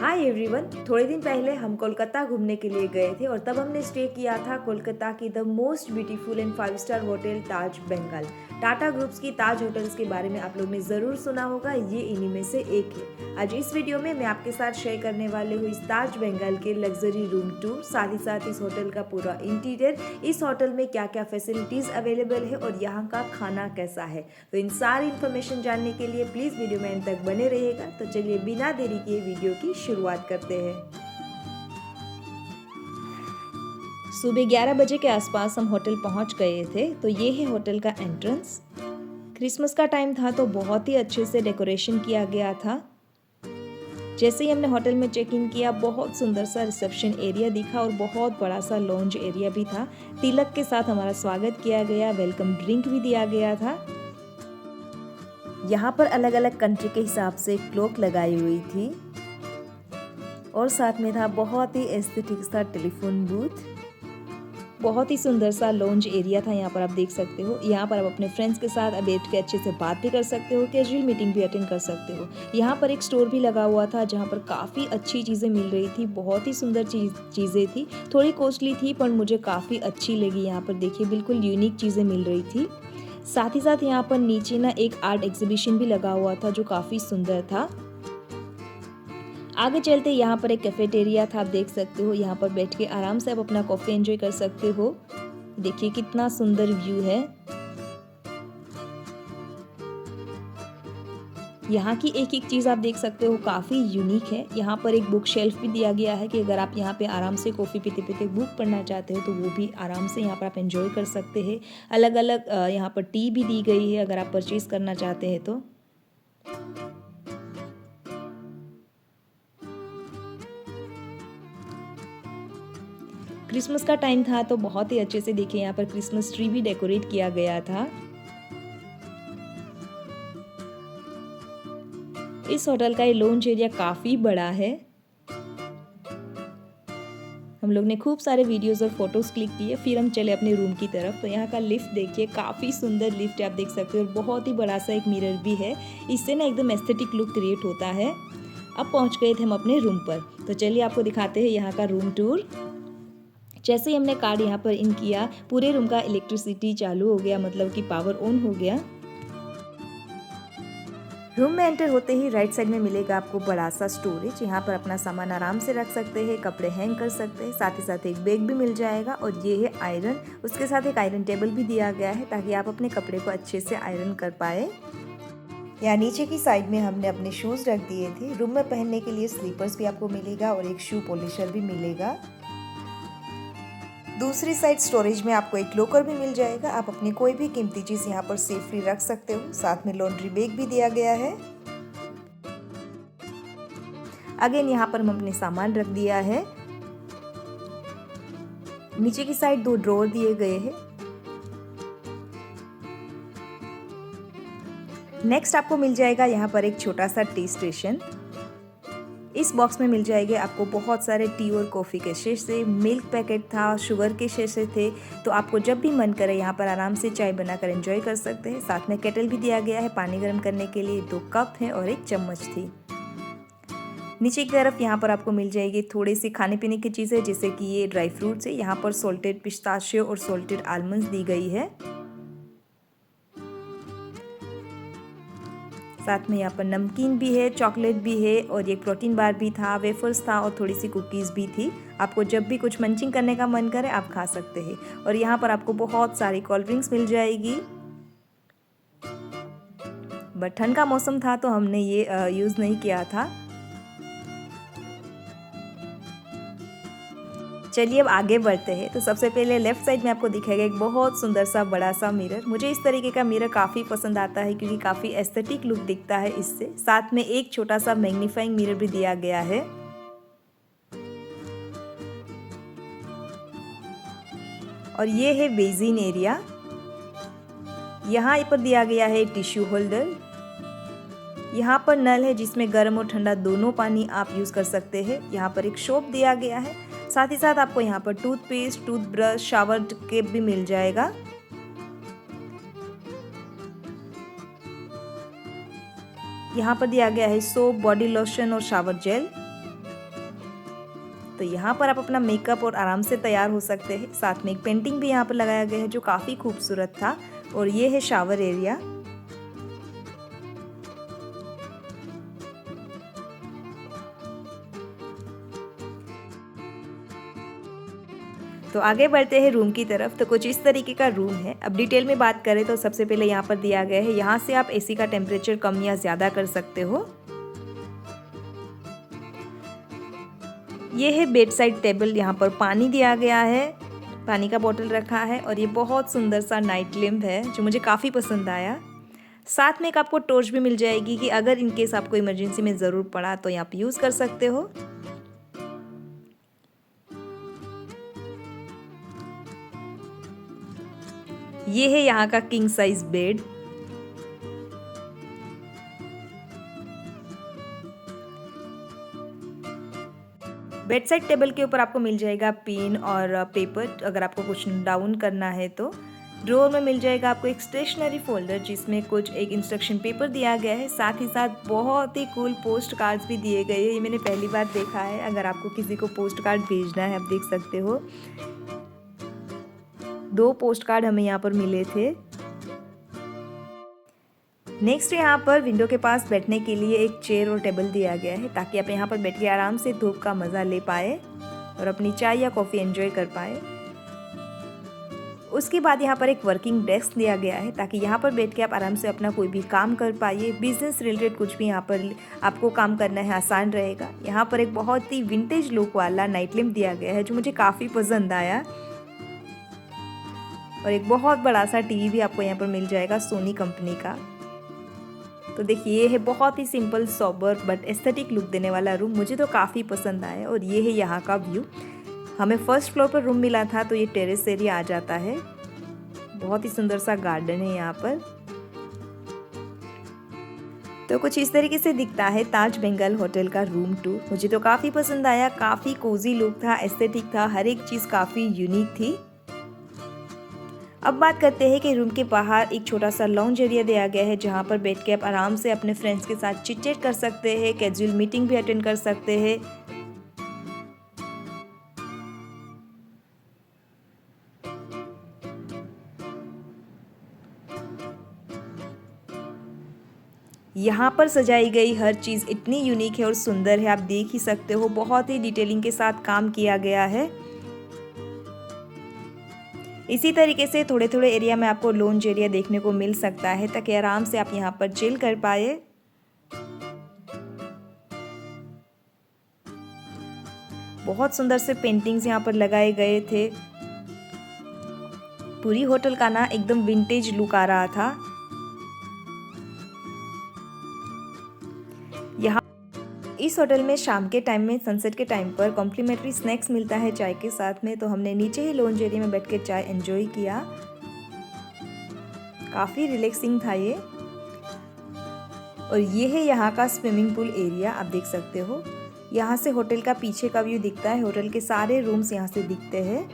Hi everyone. थोड़े दिन पहले हम कोलकाता घूमने के लिए गए थे और तब हमने स्टे किया था कोलकाता की the most beautiful and 5 star hotel Taj Bengal. Tata groups की ताज होटल्स के बारे में आप लोग ने ज़रूर सुना होगा, ये इन्हीं में से एक है। आज इस वीडियो में मैं आपके साथ शेयर करने वाली हूँ इस ताज बेंगाल के लग्जरी रूम टूर, साथ ही साथ इस होटल का पूरा इंटीरियर, इस होटल में क्या क्या फैसिलिटीज़ अवेलेबल है और यहाँ का खाना कैसा है। तो इन सारी इन्फॉर्मेशन जानने के लिए प्लीज़ वीडियो में अंत तक बने रहिएगा। तो चलिए बिना देरी किए वीडियो की शुरुआत करते हैं। सुबह 11 बजे के आसपास हम होटल पहुंच गए थे। तो ये है होटल का एंट्रेंस। क्रिसमस का टाइम था तो बहुत ही अच्छे से डेकोरेशन किया गया था। जैसे ही हमने होटल में चेक इन किया, बहुत सुंदर सा रिसेप्शन एरिया दिखा और बहुत बड़ा सा लॉन्ज एरिया भी था। तिलक के साथ हमारा स्वागत किया गया, वेलकम ड्रिंक भी दिया गया था। यहाँ पर अलग अलग कंट्री के हिसाब से क्लॉक लगाई हुई थी और साथ में था बहुत ही एस्थेटिक सा टेलीफोन बूथ। बहुत ही सुंदर सा लॉन्ज एरिया था। यहाँ पर आप देख सकते हो, यहाँ पर आप अपने फ्रेंड्स के साथ बैठ के अच्छे से बात भी कर सकते हो, कैजुअल मीटिंग भी अटेंड कर सकते हो। यहाँ पर एक स्टोर भी लगा हुआ था जहाँ पर काफ़ी अच्छी चीज़ें मिल रही थी, बहुत ही सुंदर चीज़ें थी। थोड़ी कॉस्टली थी पर मुझे काफ़ी अच्छी लगी। यहाँ पर देखिए बिल्कुल यूनिक चीज़ें मिल रही थी। साथ ही साथ यहाँ पर नीचे ना एक आर्ट एग्जीबिशन भी लगा हुआ था जो काफ़ी सुंदर था। आगे चलते यहाँ पर एक कैफेटेरिया था, आप देख सकते हो। यहाँ पर बैठ के आराम से आप अपना कॉफ़ी एंजॉय कर सकते हो। देखिए कितना सुंदर व्यू है। यहाँ की एक एक चीज़ आप देख सकते हो, काफ़ी यूनिक है। यहाँ पर एक बुक शेल्फ भी दिया गया है कि अगर आप यहाँ पे आराम से कॉफ़ी पीते पीते बुक पढ़ना चाहते हो तो वो भी आराम से यहाँ पर आप एंजॉय कर सकते हैं। अलग अलग यहाँ पर टी भी दी गई है अगर आप परचेज़ करना चाहते हैं तो। क्रिसमस का टाइम था तो बहुत ही अच्छे से देखिए यहाँ पर क्रिसमस ट्री भी डेकोरेट किया गया था। इस होटल का ये लॉन्च एरिया काफ़ी बड़ा है। हम लोग ने खूब सारे वीडियोस और फोटोज क्लिक किए, फिर हम चले अपने रूम की तरफ। तो यहाँ का लिफ्ट देखिए, काफ़ी सुंदर लिफ्ट है, आप देख सकते हो। और बहुत ही बड़ा सा एक मिरर भी है, इससे ना एकदम एस्थेटिक लुक क्रिएट होता है। अब पहुँच गए थे हम अपने रूम पर, तो चलिए आपको दिखाते हैं यहाँ का रूम टूर। जैसे ही हमने कार्ड यहाँ पर इन किया, पूरे रूम का इलेक्ट्रिसिटी चालू हो गया, मतलब कि पावर ऑन हो गया। रूम में एंटर होते ही राइट साइड में मिलेगा आपको बड़ा सा स्टोरेज। यहाँ पर अपना सामान आराम से रख सकते हैं, कपड़े हैंग कर सकते हैं। साथ ही साथ एक बैग भी मिल जाएगा और ये है आयरन। उसके साथ एक आयरन टेबल भी दिया गया है ताकि आप अपने कपड़े को अच्छे से आयरन कर पाए। यहाँ नीचे की साइड में हमने अपने शूज़ रख दिए थे। रूम में पहनने के लिए स्लीपर्स भी आपको मिलेगा और एक शू पॉलिशर भी मिलेगा। दूसरी साइड स्टोरेज में आपको एक लॉकर भी मिल जाएगा। आप अपनी कोई भी कीमती चीज़ यहाँ पर सेफली रख सकते हो। साथ में लॉन्ड्री बैग भी दिया गया है। अगेन यहाँ पर हम अपने सामान रख दिया है। नीचे की साइड 2 ड्रॉर दिए गए हैं। नेक्स्ट आपको मिल जाएगा यहाँ पर एक छोटा सा टी स्टेशन। इस बॉक्स में मिल जाएंगे आपको बहुत सारे टी और कॉफ़ी के शीशे, मिल्क पैकेट था, शुगर के शीशे थे। तो आपको जब भी मन करे यहाँ पर आराम से चाय बनाकर एंजॉय कर सकते हैं। साथ में केटल भी दिया गया है पानी गर्म करने के लिए। 2 कप हैं और एक चम्मच थी। नीचे की तरफ यहाँ पर आपको मिल जाएगी थोड़ी सी खाने पीने की चीज़ें, जैसे कि ये ड्राई फ्रूट्स है। यहाँ पर सॉल्टेड पिस्ताशियो और सॉल्टेड आलमंड्स दी गई है। साथ में यहाँ पर नमकीन भी है, चॉकलेट भी है और एक प्रोटीन बार भी था, वेफर्स था और थोड़ी सी कुकीज़ भी थी। आपको जब भी कुछ मंचिंग करने का मन करे आप खा सकते हैं। और यहाँ पर आपको बहुत सारी कोल्ड ड्रिंक्स मिल जाएगी। बट ठंड का मौसम था तो हमने ये यूज़ नहीं किया था। चलिए अब आगे बढ़ते हैं। तो सबसे पहले लेफ्ट साइड में आपको दिखेगा एक बहुत सुंदर सा बड़ा सा मिरर। मुझे इस तरीके का मिरर काफ़ी पसंद आता है क्योंकि काफ़ी एस्थेटिक लुक दिखता है इससे। साथ में एक छोटा सा मैग्नीफाइंग मिरर भी दिया गया है। और ये है बेसिन एरिया। यहाँ पर दिया गया है टिश्यू होल्डर। यहाँ पर नल है जिसमें गर्म और ठंडा दोनों पानी आप यूज़ कर सकते हैं। यहाँ पर एक शॉप दिया गया है। साथ ही साथ आपको यहाँ पर टूथपेस्ट, टूथब्रश, शावर कैप भी मिल जाएगा। यहाँ पर दिया गया है सोप, बॉडी लोशन और शावर जेल। तो यहाँ पर आप अपना मेकअप और आराम से तैयार हो सकते हैं। साथ में एक पेंटिंग भी यहाँ पर लगाया गया है जो काफ़ी खूबसूरत था। और ये है शावर एरिया। तो आगे बढ़ते हैं रूम की तरफ। तो कुछ इस तरीके का रूम है। अब डिटेल में बात करें तो सबसे पहले यहाँ पर दिया गया है, यहाँ से आप एसी का टेम्परेचर कम या ज़्यादा कर सकते हो। ये है बेड साइड टेबल, यहाँ पर पानी दिया गया है, पानी का बोतल रखा है और ये बहुत सुंदर सा नाइट लैम्प है जो मुझे काफ़ी पसंद आया। साथ में एक आपको टॉर्च भी मिल जाएगी कि अगर इन केस आपको इमरजेंसी में ज़रूर पड़ा तो यहाँ पर यूज़ कर सकते हो। ये है यहाँ का king size bed. Bed side table के ऊपर आपको मिल जाएगा पेन और पेपर, अगर आपको कुछ डाउन करना है तो। ड्रॉअर में मिल जाएगा आपको एक स्टेशनरी फोल्डर जिसमें कुछ एक इंस्ट्रक्शन पेपर दिया गया है। साथ ही साथ बहुत ही कूल पोस्ट कार्ड्स भी दिए गए हैं। ये मैंने पहली बार देखा है। अगर आपको किसी को पोस्ट कार्ड भेजना है, आप देख सकते हो 2 पोस्ट कार्ड हमें यहाँ पर मिले थे। नेक्स्ट यहाँ पर विंडो के पास बैठने के लिए एक चेयर और टेबल दिया गया है ताकि आप यहाँ पर बैठ के आराम से धूप का मज़ा ले पाए और अपनी चाय या कॉफ़ी एंजॉय कर पाए। उसके बाद यहाँ पर एक वर्किंग डेस्क दिया गया है ताकि यहाँ पर बैठ के आप आराम से अपना कोई भी काम कर पाइए। बिजनेस रिलेटेड कुछ भी यहाँ पर आपको काम करना है आसान रहेगा। यहाँ पर एक बहुत ही विंटेज लुक वाला नाइट लैम्प दिया गया है जो मुझे काफ़ी पसंद आया। और एक बहुत बड़ा सा टीवी भी आपको यहाँ पर मिल जाएगा सोनी कंपनी का। तो देखिए ये है बहुत ही simple sober but aesthetic look देने वाला रूम, मुझे तो काफ़ी पसंद आया। और ये है यहाँ का व्यू। हमें फर्स्ट फ्लोर पर रूम मिला था तो ये टेरेस एरिया आ जाता है। बहुत ही सुंदर सा गार्डन है यहाँ पर। तो कुछ इस तरीके से दिखता है ताज बेंगल होटल का रूम टूर। मुझे तो काफ़ी पसंद आया। काफ़ी कोजी लुक था, एस्थेटिक था, हर एक चीज़ काफ़ी यूनिक थी। अब बात करते हैं कि रूम के बाहर एक छोटा सा लॉन्ज एरिया दिया गया है जहाँ पर बैठ के आप आराम से अपने फ्रेंड्स के साथ चिट चैट कर सकते हैं, कैजुअल मीटिंग भी अटेंड कर सकते हैं। यहाँ पर सजाई गई हर चीज़ इतनी यूनिक है और सुंदर है, आप देख ही सकते हो। बहुत ही डिटेलिंग के साथ काम किया गया है। इसी तरीके से थोड़े थोड़े एरिया में आपको लॉन्ज एरिया देखने को मिल सकता है ताकि आराम से आप यहाँ पर चिल कर पाए। बहुत सुंदर से पेंटिंग्स यहाँ पर लगाए गए थे। पूरी होटल का ना एकदम विंटेज लुक आ रहा था। यहाँ इस होटल में शाम के टाइम में, सनसेट के टाइम पर कॉम्प्लीमेंट्री स्नैक्स मिलता है चाय के साथ में। तो हमने नीचे ही लॉन्ज एरिया में बैठ के चाय एंजॉय किया। काफ़ी रिलैक्सिंग था ये। और ये है यहाँ का स्विमिंग पूल एरिया, आप देख सकते हो। यहाँ से होटल का पीछे का व्यू दिखता है। होटल के सारे रूम्स यहाँ से दिखते हैं।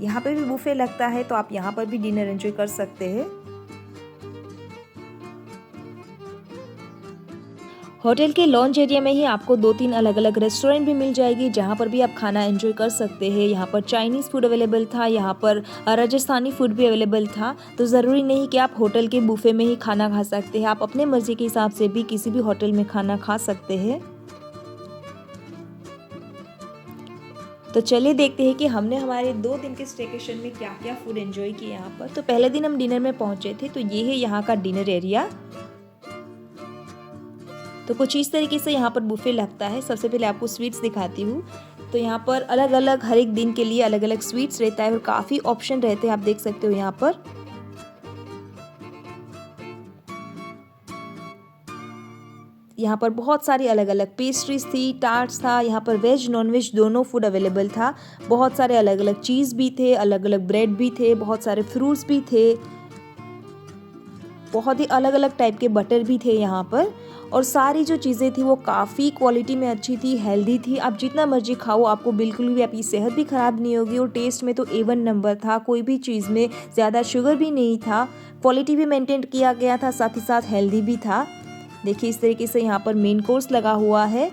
यहाँ पे भी बुफे लगता है तो आप यहाँ पर भी डिनर एंजॉय कर सकते हैं। होटल के लॉन्ज एरिया में ही आपको 2-3 अलग अलग रेस्टोरेंट भी मिल जाएगी जहाँ पर भी आप खाना एंजॉय कर सकते हैं। यहाँ पर चाइनीज़ फूड अवेलेबल था, यहाँ पर राजस्थानी फूड भी अवेलेबल था। तो ज़रूरी नहीं कि आप होटल के बुफे में ही खाना खा सकते हैं, आप अपने मर्जी के हिसाब से भी किसी भी होटल में खाना खा सकते हैं। तो चलिए देखते हैं कि हमने हमारे 2 दिन के स्टेकेशन में क्या क्या फूड एंजॉय किया यहाँ पर। तो पहले दिन हम डिनर में पहुँचे थे, तो ये है यहाँ का डिनर एरिया। तो कुछ इस तरीके से यहाँ पर बुफे लगता है। सबसे पहले आपको स्वीट्स दिखाती हूँ। तो यहाँ पर अलग अलग हर एक दिन के लिए अलग अलग स्वीट्स रहता है और काफ़ी ऑप्शन रहते हैं, आप देख सकते हो यहाँ पर। यहाँ पर बहुत सारी अलग अलग पेस्ट्रीज थी, टार्ट्स था। यहाँ पर वेज नॉन वेज दोनों फूड अवेलेबल था। बहुत सारे अलग अलग चीज़ भी थे, अलग अलग ब्रेड भी थे, बहुत सारे फ्रूट्स भी थे, बहुत ही अलग अलग टाइप के बटर भी थे यहाँ पर। और सारी जो चीज़ें थी वो काफ़ी क्वालिटी में अच्छी थी, हेल्दी थी। आप जितना मर्जी खाओ आपको बिल्कुल भी आपकी सेहत भी ख़राब नहीं होगी। और टेस्ट में तो A1 नंबर था, कोई भी चीज़ में ज़्यादा शुगर भी नहीं था, क्वालिटी भी मेंटेन किया गया था, साथ ही साथ हेल्दी भी था। देखिए इस तरीके से यहाँ पर मेन कोर्स लगा हुआ है।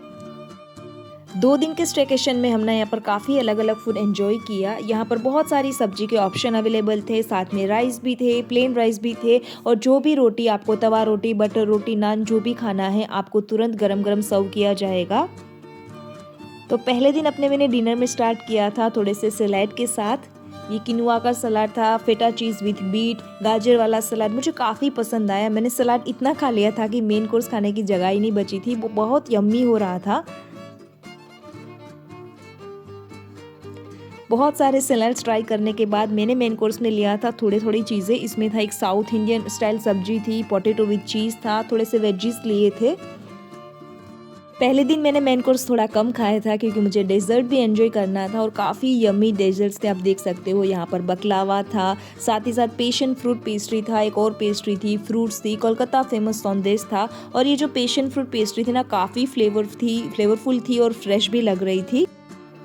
2 दिन के स्टेकेशन में हमने यहाँ पर काफ़ी अलग अलग फूड एंजॉय किया। यहाँ पर बहुत सारी सब्जी के ऑप्शन अवेलेबल थे, साथ में राइस भी थे, प्लेन राइस भी थे, और जो भी रोटी आपको, तवा रोटी, बटर रोटी, नान, जो भी खाना है आपको तुरंत गरम गरम सर्व किया जाएगा। तो पहले दिन मैंने डिनर में स्टार्ट किया था थोड़े से सलाद के साथ। ये किनुआ का सलाद था, फेटा चीज़ विथ बीट, गाजर वाला सलाद मुझे काफ़ी पसंद आया। मैंने सलाद इतना खा लिया था कि मेन कोर्स खाने की जगह ही नहीं बची थी। वो बहुत यम्मी हो रहा था। बहुत सारे सलाड्स ट्राई करने के बाद मैंने मेन कोर्स में लिया था थोड़ी चीज़ें। इसमें था एक साउथ इंडियन स्टाइल सब्जी थी, पोटैटो विथ चीज़ था, थोड़े से वेजीज लिए थे। पहले दिन मैंने मेन कोर्स थोड़ा कम खाया था क्योंकि मुझे डेजर्ट भी एंजॉय करना था, और काफ़ी यम्मी डेजर्ट्स थे। आप देख सकते हो यहाँ पर बकलावा था, साथ ही साथ पैशन फ्रूट पेस्ट्री था, एक और पेस्ट्री थी, फ्रूट्स थी, कोलकाता फेमस संदेश था। और ये जो पैशन फ्रूट पेस्ट्री थी ना, काफ़ी फ्लेवरफुल थी और फ्रेश भी लग रही थी।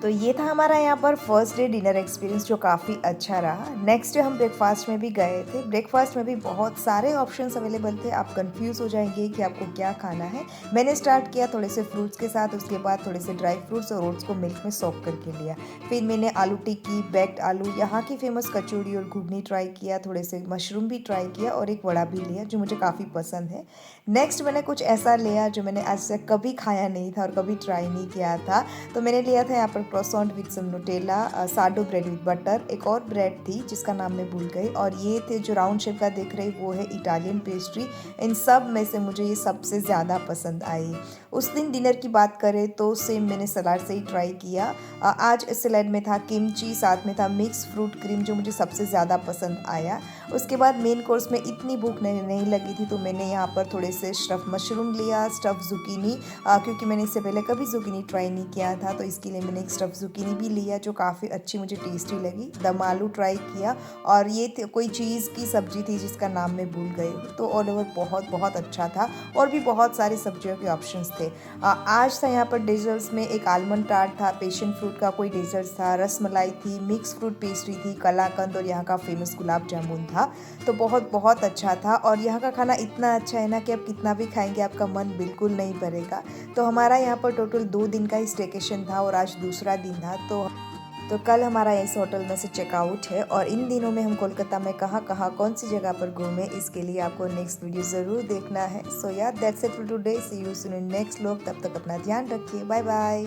तो ये था हमारा यहाँ पर फर्स्ट डे डिनर एक्सपीरियंस, जो काफ़ी अच्छा रहा। नेक्स्ट डे हम ब्रेकफास्ट में भी गए थे। ब्रेकफास्ट में भी बहुत सारे ऑप्शंस अवेलेबल थे। आप कंफ्यूज हो जाएंगे कि आपको क्या खाना है। मैंने स्टार्ट किया थोड़े से फ्रूट्स के साथ, उसके बाद थोड़े से ड्राई फ्रूट्स और ओट्स को मिल्क में सोक करके लिया। फिर मैंने आलू टिक्की, बेक्ड आलू, यहाँ की फेमस कचौड़ी और घुगनी ट्राई किया, थोड़े से मशरूम भी ट्राई किया, और एक वड़ा भी लिया जो मुझे काफ़ी पसंद है। नेक्स्ट मैंने कुछ ऐसा लिया जो मैंने आज तक कभी खाया नहीं था और कभी ट्राई नहीं किया था। तो मैंने लिया था यहाँ पर croissant with some Nutella, sourdough bread with butter, एक और ब्रेड थी जिसका नाम मैं भूल गई, और ये थे जो राउंड शेप का दिख रही, वो है इटालियन पेस्ट्री। इन सब में से मुझे ये सबसे ज़्यादा पसंद आई। उस दिन डिनर की बात करें तो सेम मैंने सलाद से ही ट्राई किया। आज सलाद में था किमची, साथ में था मिक्स फ्रूट क्रीम जो मुझे सबसे ज़्यादा पसंद आया। उसके बाद मेन कोर्स में इतनी भूख नहीं लगी थी, तो मैंने यहाँ पर थोड़े से स्टफ़ मशरूम लिया, स्टफ़ जुकीनी, क्योंकि मैंने इससे पहले कभी जुकीनी ट्राई नहीं किया था, तो इसके लिए मैंने एक स्टफ़ जुकीनी भी लिया जो काफ़ी अच्छी मुझे टेस्टी लगी। दम आलू ट्राई किया, और ये कोई चीज़ की सब्ज़ी थी जिसका नाम मैं भूल गई हूँ। तो ऑल ओवर बहुत अच्छा था, और भी बहुत सारी सब्जियों के ऑप्शंस थे। आज था यहाँ पर डेजर्ट्स में एक आलमंड टार्ट था, पैशन फ्रूट का कोई डेजर्ट था, रसमलाई थी, मिक्स फ्रूट पेस्ट्री थी, कलाकंद, और यहाँ का फेमस गुलाब जामुन था। तो बहुत अच्छा था, और यहाँ का खाना इतना अच्छा है ना कि आप कितना भी खाएंगे आपका मन बिल्कुल नहीं भरेगा। तो हमारा यहाँ पर टोटल 2 दिन का ही स्टेकेशन था, और आज दूसरा दिन था। तो कल हमारा इस होटल में से चेकआउट है, और इन दिनों में हम कोलकाता में कहाँ कौन सी जगह पर घूमें, इसके लिए आपको नेक्स्ट वीडियो ज़रूर देखना है। सो यार, that's it for today. See you soon in next vlog. तब तक अपना ध्यान रखिए। Bye bye.